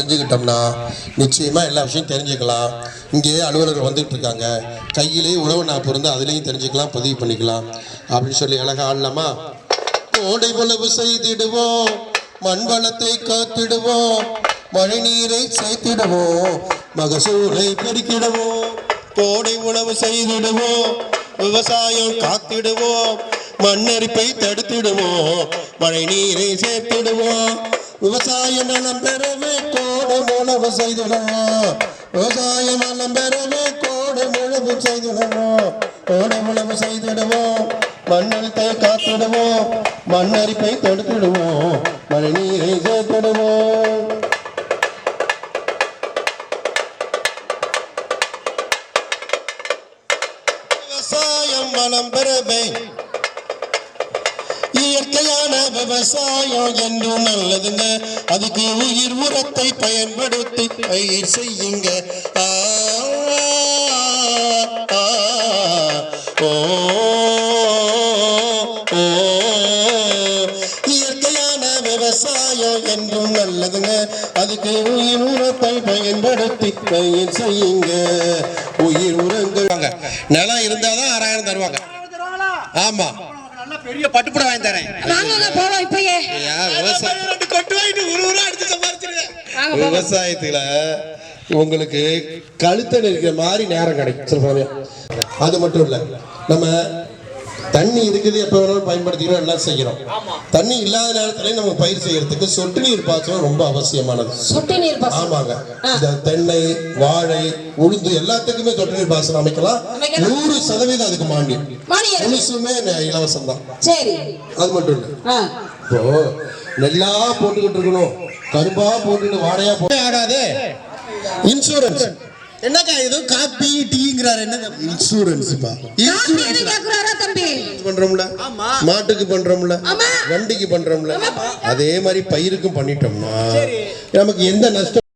தெரிஞ்சுக்கிட்டோம்னா நிச்சயமா எல்லா விஷயம் தெரிஞ்சுக்கலாம். இங்கே அலுவலர்கள் வந்துட்டு இருக்காங்க, கையிலேயே உழவு நாப்பு இருந்து அதுலேயும் தெரிஞ்சுக்கலாம், பதிவு பண்ணிக்கலாம் அப்படின்னு சொல்லி அழகா ஆடலாமா? கோடை உழவு செய்திடுவோம், மண் வளத்தை காத்திடுவோம், மழை நீரை சேர்த்திடுவோம், மகசூலை பெருக்கிடுவோம். கோடை உழவு செய்திடுவோம், விவசாயம் காத்திடுவோம், மண்ணரிப்பை தடுத்திடுவோம், மழை நீரை சேர்த்திடுவோம். விவசாய நலம் பெறவே கோடை உழவு செய்திடுவோம், விவசாய நலம் பெறவே கோடை உழவு செய்திடுவோம், கோடை உழவு செய்திடுவோம், மண்ணரிப்பை காத்திடுவோம், மண்ணரிப்பை தடுத்திடுவோம், மழை நீரை சேர்த்திடுவோம். விவசாயம் வளம் பெறவே இயற்கையான விவசாயம் என்றும் நல்லதுங்க, அதுக்கு உயிர் உரத்தை பயன்படுத்தி பயிர் செய்யுங்க. இயற்கையான விவசாயம் என்றும் நல்லதுங்க, அதுக்கு உயிர் உரத்தை பயன்படுத்தி பயிர் செய்யுங்க. உயிர் உரங்கள் நிலம் இருந்தாதான் 6000 தருவாங்க. ஆமா, பெரிய பட்டுப்புட வாங்கி தரேன். விவசாயத்துல உங்களுக்கு கழுத்தை இருக்கிற மாதிரி நேரம் கிடைக்கும். அது மட்டும் இல்ல, நம்ம தண்ணி இருக்குது எப்ப வேணாலும் பயன்படுத்திக்கிறோம், எல்லாம் செய்யறோம். தண்ணி இல்லாத நேரத்துல நம்ம பயிர் செய்யறதுக்கு சொட்டு நீர் பாசனம் ரொம்ப அவசியமானது. சொட்டு நீர் பாசனம், ஆமாங்க. இந்த தென்னை, வாழை, உளுந்து எல்லாத்துக்குமே சொட்டு நீர் பாசனம் அமைக்கலாம். 100% அதுக்கு மானியம், முழுசுமே இலவசம் தான். சரி, அது மட்டும் இல்ல, இப்போ நெல்லா போட்டுக்கிட்டு இருக்கணும், கரும்பா போட்டுட்டு வாழையா போட்டு ஆகாது. இன்சூரன்ஸ் என்னக்கா, ஏதோ காப்பி டீங்கிறாரு, என்னங்க இன்சூரன்ஸ்? பண்றோம்ல, மாட்டுக்கு பண்றோம்ல, வண்டிக்கு பண்றோம்ல, அதே மாதிரி பயிருக்கும் பண்ணிட்டோம்னா நமக்கு எந்த நஷ்டம்